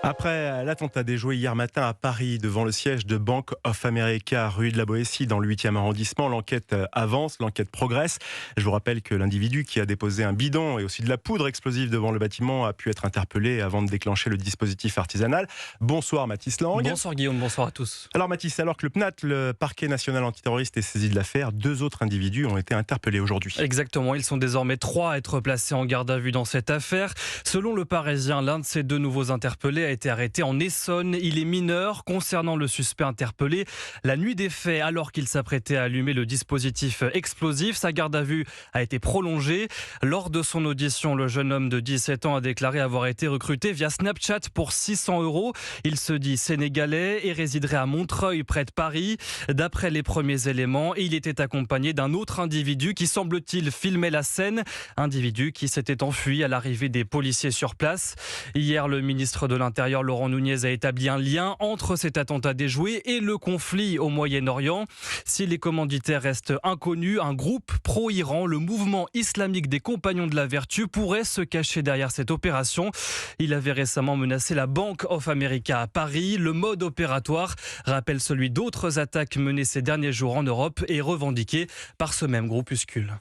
Après l'attentat déjoué hier matin à Paris devant le siège de Bank of America, rue de la Boétie, dans le 8e arrondissement, l'enquête avance, l'enquête progresse. Je vous rappelle que l'individu qui a déposé un bidon et aussi de la poudre explosive devant le bâtiment a pu être interpellé avant de déclencher le dispositif artisanal. Bonsoir Mathis Lang. Bonsoir Guillaume, bonsoir à tous. Alors Mathis, alors que le PNAT, le parquet national antiterroriste, est saisi de l'affaire, deux autres individus ont été interpellés aujourd'hui. Exactement, ils sont désormais 3 à être placés en garde à vue dans cette affaire. Selon le Parisien, l'un de ces deux nouveaux interpellés a été arrêté en Essonne. Il est mineur. Concernant le suspect interpellé, la nuit des faits, alors qu'il s'apprêtait à allumer le dispositif explosif, sa garde à vue a été prolongée. Lors de son audition, le jeune homme de 17 ans a déclaré avoir été recruté via Snapchat pour 600 €. Il se dit sénégalais et résiderait à Montreuil, près de Paris. D'après les premiers éléments, il était accompagné d'un autre individu qui, semble-t-il, filmait la scène. Individu qui s'était enfui à l'arrivée des policiers sur place. Hier, le ministre de l'Intérieur, Laurent Nunez, a établi un lien entre cet attentat déjoué et le conflit au Moyen-Orient. Si les commanditaires restent inconnus, un groupe pro-Iran, le mouvement islamique des Compagnons de la Vertu, pourrait se cacher derrière cette opération. Il avait récemment menacé la Bank of America à Paris. Le mode opératoire rappelle celui d'autres attaques menées ces derniers jours en Europe et revendiquées par ce même groupuscule.